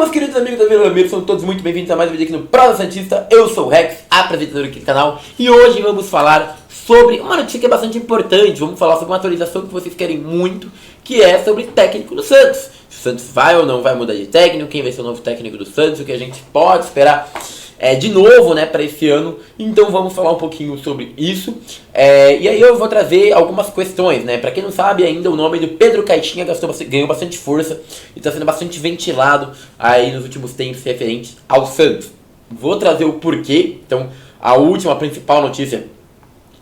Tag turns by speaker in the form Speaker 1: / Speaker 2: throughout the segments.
Speaker 1: Meus queridos amigos da Vila Belmiro, são todos muito bem-vindos a mais um vídeo aqui no Prosa Santista. Eu sou o Rex, apresentador aqui do canal, e hoje vamos falar sobre uma notícia que é bastante importante. Vamos falar sobre uma atualização que vocês querem muito, que é sobre técnico do Santos. Se o Santos vai ou não vai mudar de técnico, quem vai ser o novo técnico do Santos, o que a gente pode esperar de novo, né, para esse ano. Então vamos falar um pouquinho sobre isso. E aí eu vou trazer algumas questões, né? Para quem não sabe ainda, o nome do Pedro Caixinha ganhou bastante força e está sendo bastante ventilado aí nos últimos tempos referentes ao Santos. Vou trazer o porquê. Então, a última, principal notícia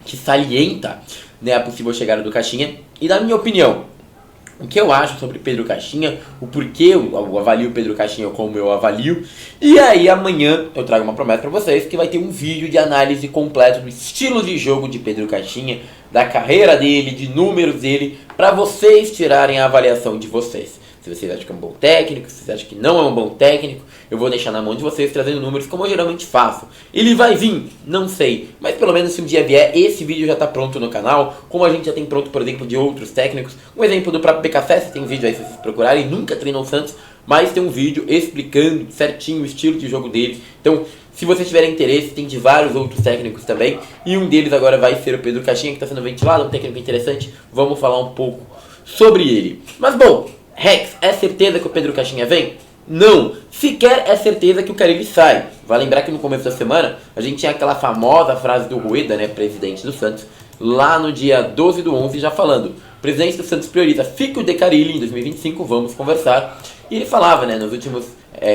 Speaker 1: que salienta, né, a possível chegada do Caixinha. E na minha opinião, o que eu acho sobre Pedro Caixinha, o porquê eu avalio o Pedro Caixinha como eu avalio. E aí amanhã eu trago uma promessa pra vocês que vai ter um vídeo de análise completo do estilo de jogo de Pedro Caixinha, da carreira dele, de números dele, pra vocês tirarem a avaliação de vocês. Se vocês acham que é um bom técnico, se vocês acham que não é um bom técnico, eu vou deixar na mão de vocês trazendo números como eu geralmente faço. Ele vai vir? Não sei. Mas pelo menos se um dia vier, esse vídeo já está pronto no canal. Como a gente já tem pronto, por exemplo, de outros técnicos. Um exemplo do próprio BKSS, tem vídeo aí se vocês procurarem. Nunca treinou o Santos, mas tem um vídeo explicando certinho o estilo de jogo dele. Então, se vocês tiverem interesse, tem de vários outros técnicos também. E um deles agora vai ser o Pedro Caixinha, que está sendo ventilado, um técnico interessante. Vamos falar um pouco sobre ele. Mas bom, Rex, é certeza que o Pedro Caixinha vem? Não, sequer é certeza que o Carille sai. Vai lembrar que no começo da semana a gente tinha aquela famosa frase do Rueda, né, presidente do Santos, lá no dia 12/11, já falando: o presidente do Santos prioriza fico de Carille em 2025, vamos conversar. E ele falava, né,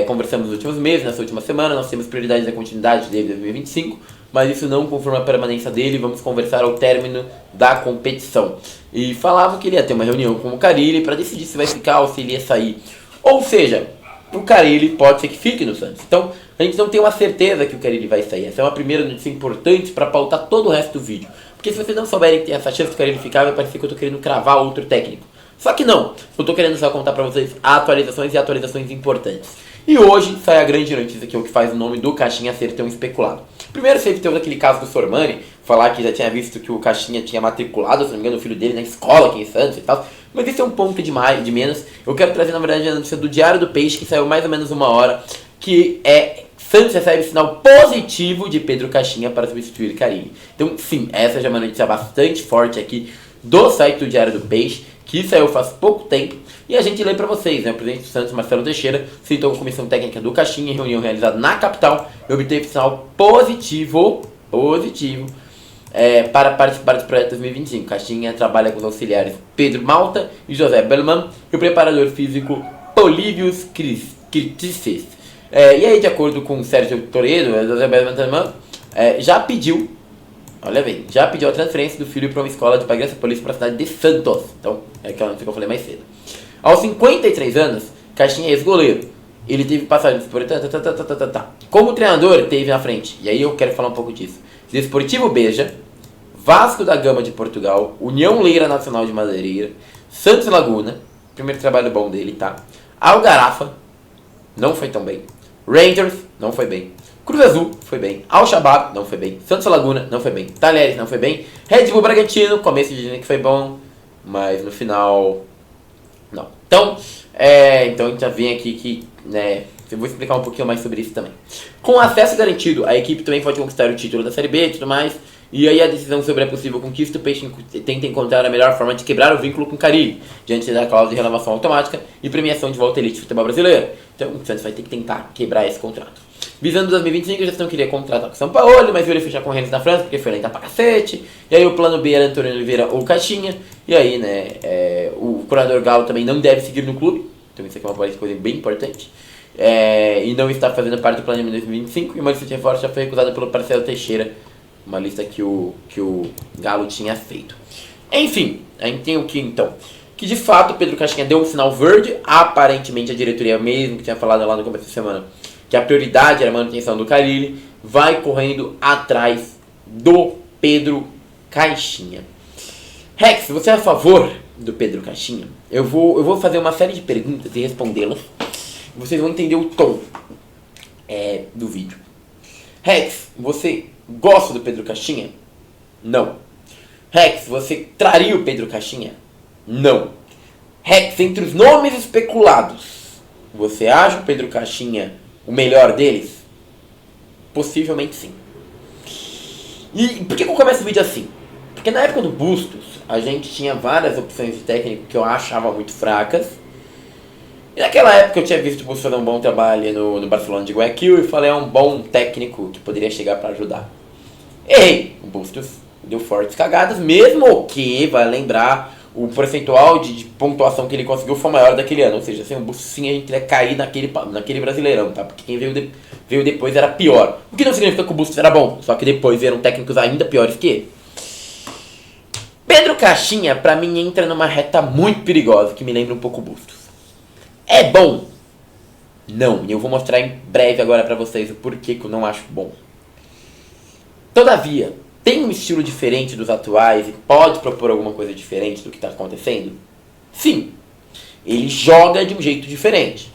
Speaker 1: conversamos nos últimos meses, nessa última semana, nós temos prioridade da continuidade dele em 2025, mas isso não confirma a permanência dele, vamos conversar ao término da competição. E falava que ele ia ter uma reunião com o Carille para decidir se vai ficar ou se ele ia sair. Ou seja, o Carille pode ser que fique no Santos. Então, a gente não tem uma certeza que o Carille vai sair. Essa é uma primeira notícia importante para pautar todo o resto do vídeo. Porque se vocês não souberem que tem essa chance do Carille ficar, vai parecer que eu estou querendo cravar outro técnico. Só que não, eu estou querendo só contar para vocês atualizações e atualizações importantes. E hoje sai a grande notícia, que é o que faz o nome do Caixinha ser tão especulado. Primeiro sempre teve aquele caso do Sormani, falar que já tinha visto que o Caixinha tinha matriculado, se não me engano, o filho dele na escola aqui em Santos e tal. Mas isso é um ponto de menos. Eu quero trazer, na verdade, a notícia do Diário do Peixe, que saiu mais ou menos uma hora, que é: Santos recebe sinal positivo de Pedro Caixinha para substituir Carille. Então, sim, essa já é uma notícia bastante forte aqui do site do Diário do Peixe, que saiu faz pouco tempo, e a gente lê para vocês, né? O presidente do Santos, Marcelo Teixeira, citou a comissão técnica do Caixinha em reunião realizada na capital e obteve sinal positivo para participar do projeto 2025. Caixinha trabalha com os auxiliares Pedro Malta e José Belman e o preparador físico Polívios Critices. E aí, de acordo com Sérgio Toledo, José Belman já pediu a transferência do filho para uma escola de Pagueira Polícia para a cidade de Santos. Então, é aquela notícia que eu falei mais cedo. Aos 53 anos, Caixinha é ex-goleiro. Ele teve passagens por... Como treinador, teve na frente, e aí eu quero falar um pouco disso: Desportivo Beja, Vasco da Gama de Portugal, União Leira Nacional de Madeireira, Santos Laguna, primeiro trabalho bom dele, tá? Algarafa, não foi tão bem. Rangers, não foi bem. Cruz Azul, foi bem. Al-Shabaab, não foi bem. Santos Laguna, não foi bem. Talheres, não foi bem. Red Bull Bragantino, começo de ano que foi bom, mas no final, não. Então a gente já vem aqui que, né, eu vou explicar um pouquinho mais sobre isso também. Com acesso garantido, a equipe também pode conquistar o título da Série B e tudo mais. E aí a decisão sobre a possível conquista, o Peixe tenta encontrar a melhor forma de quebrar o vínculo com o Carille, diante da cláusula de renovação automática e premiação de volta à elite do futebol brasileiro. Então o Santos vai ter que tentar quebrar esse contrato. Visando 2025, a gestão queria contratar com o São Paulo, mas viu ele fechar com o Rennes na França, porque foi lentar pra cacete. E aí o plano B era Antônio Oliveira ou Caixinha. E aí, né, o curador Galo também não deve seguir no clube. Então isso aqui é uma coisa bem importante. E não está fazendo parte do plano de 2025. E uma lista de reforços já foi recusada pelo Marcelo Teixeira. Uma lista que o Galo tinha feito. Enfim, a gente tem o que então? Que de fato o Pedro Caixinha deu um sinal verde. Aparentemente a diretoria mesmo, que tinha falado lá no começo da semana, que a prioridade era a manutenção do Carille, vai correndo atrás do Pedro Caixinha. Rex, você é a favor do Pedro Caixinha? Eu vou fazer uma série de perguntas e respondê-las. Vocês vão entender o tom do vídeo. Rex, você gosta do Pedro Caixinha? Não. Rex, você traria o Pedro Caixinha? Não. Rex, entre os nomes especulados, Você acha o Pedro Caixinha o melhor deles? Possivelmente sim. E por que eu começo o vídeo assim? Porque na época do Bustos, a gente tinha várias opções de técnico que eu achava muito fracas. E naquela época eu tinha visto o Bustos fazer um bom trabalho no Barcelona de Guayaquil e falei, é um bom técnico que poderia chegar para ajudar. Errei! O Bustos deu fortes cagadas, mesmo que, vai lembrar, o percentual de pontuação que ele conseguiu foi maior daquele ano. Ou seja, assim, o Bustos sim a gente ia cair naquele Brasileirão, tá? Porque quem veio depois era pior. O que não significa que o Bustos era bom, só que depois vieram técnicos ainda piores que ele. Pedro Caixinha, pra mim, entra numa reta muito perigosa, que me lembra um pouco o Bustos. É bom? Não, e eu vou mostrar em breve agora pra vocês o porquê que eu não acho bom. Todavia, tem um estilo diferente dos atuais e pode propor alguma coisa diferente do que está acontecendo? Sim, ele joga de um jeito diferente.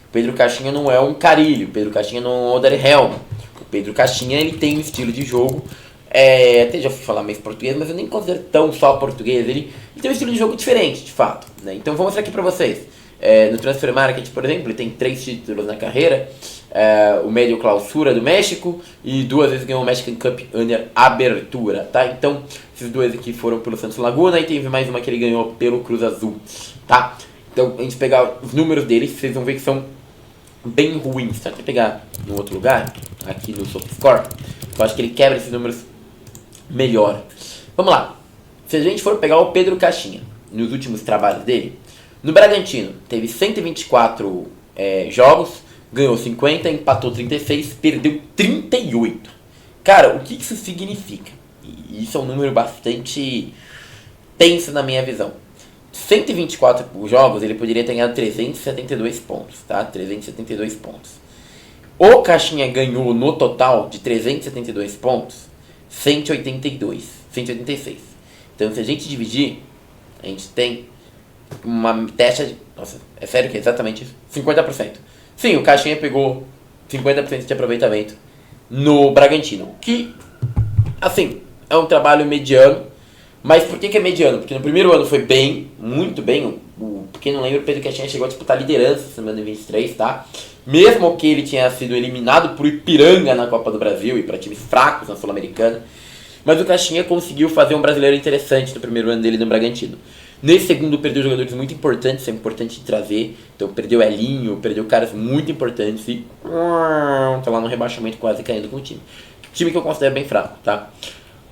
Speaker 1: O Pedro Caixinha não é um Carille, o Pedro Caixinha não é um Oderhelm. O Pedro Caixinha ele tem um estilo de jogo, até já fui falar mais português, mas eu nem considero tão só português. Ele tem um estilo de jogo diferente, de fato, né? Então vou mostrar aqui pra vocês. No Transfer Market, por exemplo, ele tem 3 títulos na carreira. O Médio Clausura do México e 2 vezes ganhou o Mexican Cup Under Abertura, tá? Então, esses 2 aqui foram pelo Santos Laguna e teve mais uma que ele ganhou pelo Cruz Azul, tá? Então, a gente pegar os números dele, vocês vão ver que são bem ruins, tá? Vou pegar em outro lugar, aqui no SofaScore, eu acho que ele quebra esses números melhor. Vamos lá. Se a gente for pegar o Pedro Caixinha, nos últimos trabalhos dele, no Bragantino, teve 124 jogos, ganhou 50, empatou 36, perdeu 38. Cara, o que isso significa? E isso é um número bastante tenso na minha visão. 124 jogos, ele poderia ter ganhado 372 pontos, tá? 372 pontos. O Caixinha ganhou no total de 372 pontos, 186. Então, se a gente dividir, a gente tem uma taxa de... Nossa, é sério que é exatamente isso? 50%. Sim, o Caixinha pegou 50% de aproveitamento no Bragantino. Que, assim, é um trabalho mediano. Mas por que é mediano? Porque no primeiro ano foi bem, muito bem. Quem não lembra, o Pedro Caixinha chegou a disputar a liderança semana 23, tá? Mesmo que ele tinha sido eliminado por Ipiranga na Copa do Brasil e para times fracos na Sul-Americana. Mas o Caixinha conseguiu fazer um brasileiro interessante no primeiro ano dele no Bragantino. Nesse segundo, perdeu jogadores muito importantes, isso é importante de trazer. Então, perdeu Elinho, perdeu caras muito importantes e tá lá no rebaixamento quase caindo com o time. Time que eu considero bem fraco, tá?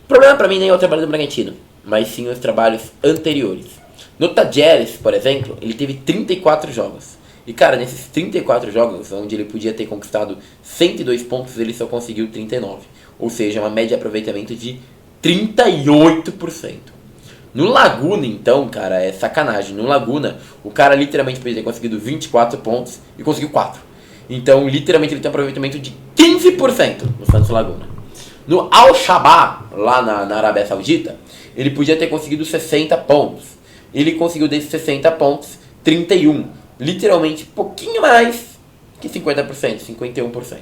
Speaker 1: O problema pra mim nem é o trabalho do Bragantino, mas sim os trabalhos anteriores. No Tajeres, por exemplo, ele teve 34 jogos. E, cara, nesses 34 jogos, onde ele podia ter conquistado 102 pontos, ele só conseguiu 39. Ou seja, uma média de aproveitamento de 38%. No Laguna, então, cara, é sacanagem. No Laguna, o cara literalmente podia ter conseguido 24 pontos e conseguiu 4. Então, literalmente, ele tem um aproveitamento de 15% no Santos Laguna. No Al-Shabaab, lá na Arábia Saudita, ele podia ter conseguido 60 pontos. Ele conseguiu desses 60 pontos, 31. Literalmente, pouquinho mais que 50%, 51%.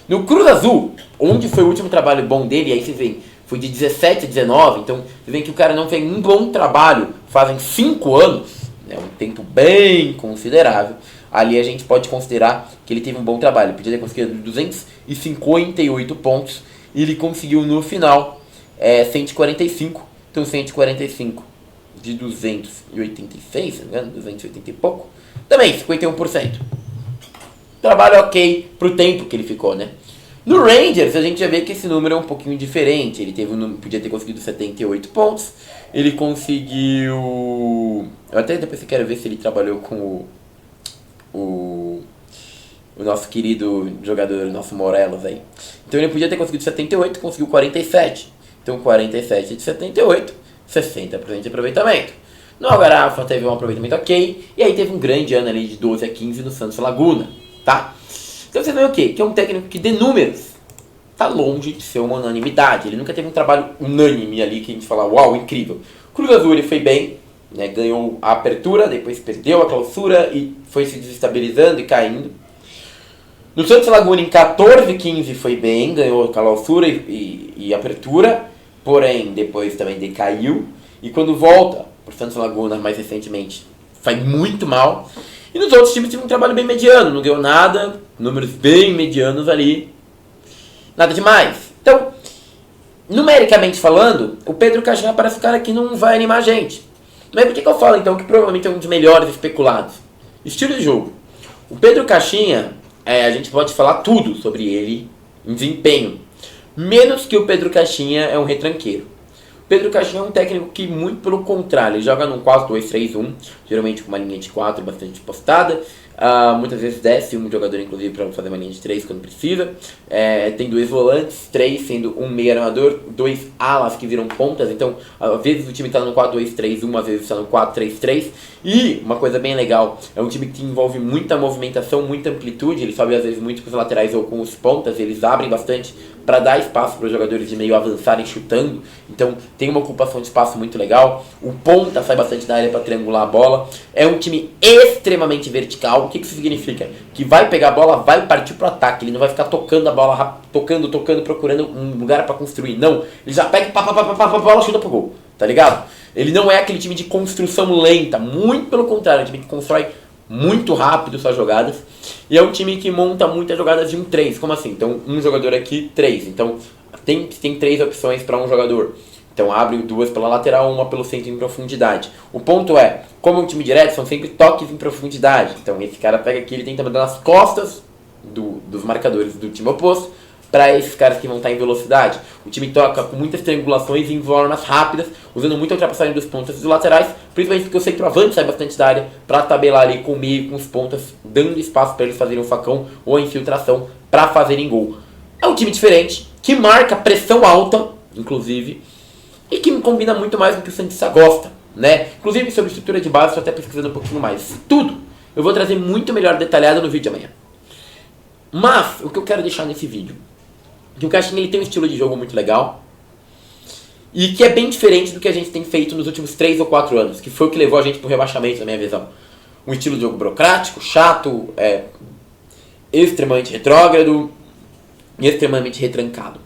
Speaker 1: No Cruz Azul, onde foi o último trabalho bom dele, aí vocês veem, foi de 17 a 19, então você vê que o cara não fez um bom trabalho fazem 5 anos, né, um tempo bem considerável. Ali a gente pode considerar que ele teve um bom trabalho. Ele podia ter conseguido 258 pontos e ele conseguiu no final 145. Então 145 de 286, se não me engano, 280 e pouco, também 51%. Trabalho ok pro tempo que ele ficou, né? No Rangers, a gente já vê que esse número é um pouquinho diferente. Ele podia ter conseguido 78 pontos. Ele conseguiu... Eu até depois quero ver se ele trabalhou com o nosso querido jogador, o nosso Morelos aí. Então ele podia ter conseguido 78, conseguiu 47. Então 47 de 78, 60% de aproveitamento. No Algarrafa teve um aproveitamento ok. E aí teve um grande ano ali de 12 a 15 no Santos Laguna, tá? Então você vê o quê? Que é um técnico que de números tá longe de ser uma unanimidade. Ele nunca teve um trabalho unânime ali que a gente fala, uau, incrível. Cruz Azul ele foi bem, né? Ganhou a apertura, depois perdeu a clausura e foi se desestabilizando e caindo. No Santos Laguna em 14 15 foi bem, ganhou a clausura e apertura, porém depois também decaiu. E quando volta pro Santos Laguna mais recentemente, foi muito mal. E nos outros times teve um trabalho bem mediano, não ganhou nada, números bem medianos ali, nada demais. Então, numericamente falando, o Pedro Caixinha parece um cara que não vai animar a gente. Mas por que eu falo então que provavelmente é um dos melhores especulados? Estilo de jogo. O Pedro Caixinha, a gente pode falar tudo sobre ele em desempenho, menos que o Pedro Caixinha é um retranqueiro. O Pedro Caixinha é um técnico que, muito pelo contrário, ele joga num 4-2-3-1, geralmente com uma linha de 4 bastante postada. Muitas vezes desce um jogador, inclusive, para fazer uma linha de 3 quando precisa. Tem 2 volantes, 3 sendo um meio armador, 2 alas que viram pontas. Então, às vezes o time está no 4-2-3-1, às vezes está no 4-3-3. E uma coisa bem legal, é um time que envolve muita movimentação, muita amplitude. Ele sobe às vezes muito com os laterais ou com os pontas, eles abrem bastante para dar espaço para os jogadores de meio avançarem chutando. Então tem uma ocupação de espaço muito legal. O ponta sai bastante da área para triangular a bola. É um time extremamente vertical. O que isso significa? Que vai pegar a bola, vai partir pro ataque. Ele não vai ficar tocando a bola, tocando, procurando um lugar para construir. Não, ele já pega a bola, chuta pro gol. Tá ligado? Ele não é aquele time de construção lenta, muito pelo contrário, é um time que constrói muito rápido suas jogadas. E é um time que monta muitas jogadas de um 3. Como assim? Então, um jogador aqui, 3. Então, tem 3 opções para um jogador. Então, abre 2 pela lateral, uma pelo centro em profundidade. O ponto é, como é um time direto, são sempre toques em profundidade. Então, esse cara pega aqui, ele tenta mandar nas costas dos marcadores do time oposto, para esses caras que vão estar em velocidade. O time toca com muitas triangulações em formas rápidas, usando muita ultrapassagem dos pontas e dos laterais, principalmente porque o centroavante sai bastante da área para tabelar ali com o meio, com os pontas, dando espaço para eles fazerem um facão ou a infiltração para fazerem gol. É um time diferente, que marca pressão alta, inclusive, e que combina muito mais do que o Santista gosta, né? Inclusive sobre estrutura de base, estou até pesquisando um pouquinho mais. Tudo eu vou trazer muito melhor detalhado no vídeo de amanhã. Mas, o que eu quero deixar nesse vídeo, que o Caixinha ele tem um estilo de jogo muito legal e que é bem diferente do que a gente tem feito nos últimos 3 ou 4 anos, que foi o que levou a gente para o rebaixamento, na minha visão. Um estilo de jogo burocrático, chato, extremamente retrógrado e extremamente retrancado.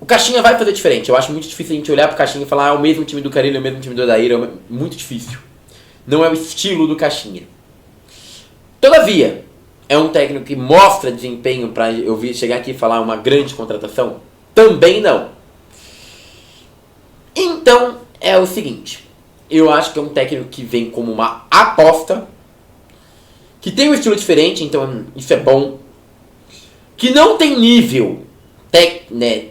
Speaker 1: O Caixinha vai fazer diferente. Eu acho muito difícil a gente olhar para o Caixinha e falar é o mesmo time do Carille, é o mesmo time do Odair, muito difícil. Não é o estilo do Caixinha. Todavia, é um técnico que mostra desempenho para eu chegar aqui e falar uma grande contratação? Também não. Então, é o seguinte. Eu acho que é um técnico que vem como uma aposta, que tem um estilo diferente, então isso é bom. Que não tem nível,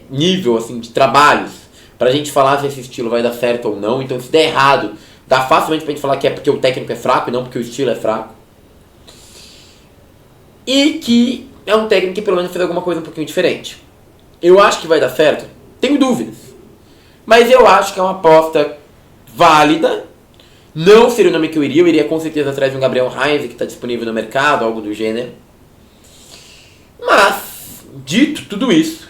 Speaker 1: nível assim, de trabalhos, pra gente falar se esse estilo vai dar certo ou não. Então, se der errado, dá facilmente pra gente falar que é porque o técnico é fraco e não porque o estilo é fraco. E que é um técnico que pelo menos fez alguma coisa um pouquinho diferente. Eu acho que vai dar certo? Tenho dúvidas. Mas eu acho que é uma aposta válida. Não seria o nome que eu iria com certeza atrás de um Gabriel Heinz, que está disponível no mercado, algo do gênero. Mas, dito tudo isso,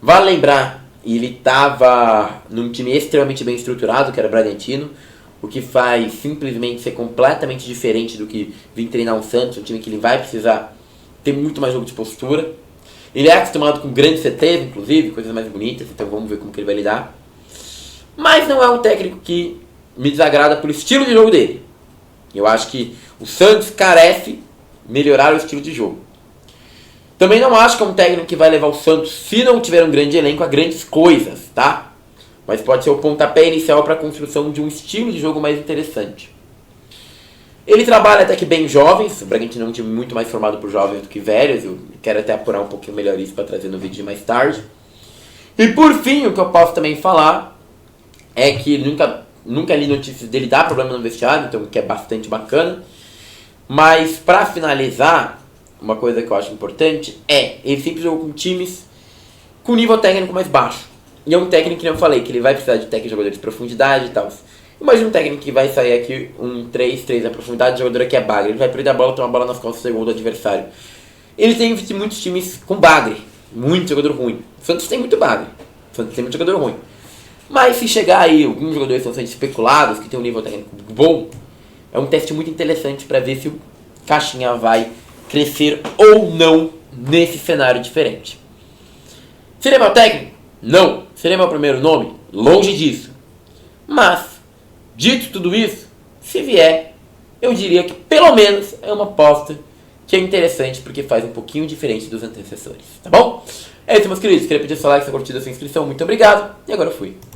Speaker 1: vale lembrar, ele estava num time extremamente bem estruturado, que era o Bragantino, o que faz simplesmente ser completamente diferente do que vir treinar um Santos, um time que ele vai precisar ter muito mais jogo de postura. Ele é acostumado com grandes CTs, inclusive, coisas mais bonitas, então vamos ver como que ele vai lidar. Mas não é um técnico que me desagrada pelo estilo de jogo dele. Eu acho que o Santos carece melhorar o estilo de jogo. Também não acho que é um técnico que vai levar o Santos, se não tiver um grande elenco, a grandes coisas, tá? Mas pode ser o pontapé inicial para a construção de um estilo de jogo mais interessante. Ele trabalha até que bem jovens, o Bragantino é um time muito mais formado por jovens do que velhos, eu quero até apurar um pouquinho melhor isso para trazer no vídeo de mais tarde. E por fim, o que eu posso também falar é que nunca li notícias dele dar problema no vestiário, então que é bastante bacana. Mas para finalizar, uma coisa que eu acho importante ele sempre jogou com times com nível técnico mais baixo. E é um técnico que eu falei, que ele vai precisar de técnico de jogador de profundidade e tal. Imagina um técnico que vai sair aqui um 3-3 na profundidade, o jogador aqui é bagre. Ele vai perder a bola, tomar a bola nas costas do segundo adversário. Ele tem muitos times com bagre, muito jogador ruim. O Santos tem muito bagre, o Santos tem muito jogador ruim. Mas se chegar aí alguns jogadores que são especulados, que tem um nível técnico bom, é um teste muito interessante para ver se o Caixinha vai crescer ou não nesse cenário diferente. Seria meu técnico? Não. Seria meu primeiro nome? Longe disso. Mas, dito tudo isso, se vier, eu diria que pelo menos é uma aposta que é interessante porque faz um pouquinho diferente dos antecessores, tá bom? É isso, meus queridos. Queria pedir seu like, sua curtida, sua inscrição. Muito obrigado. E agora eu fui.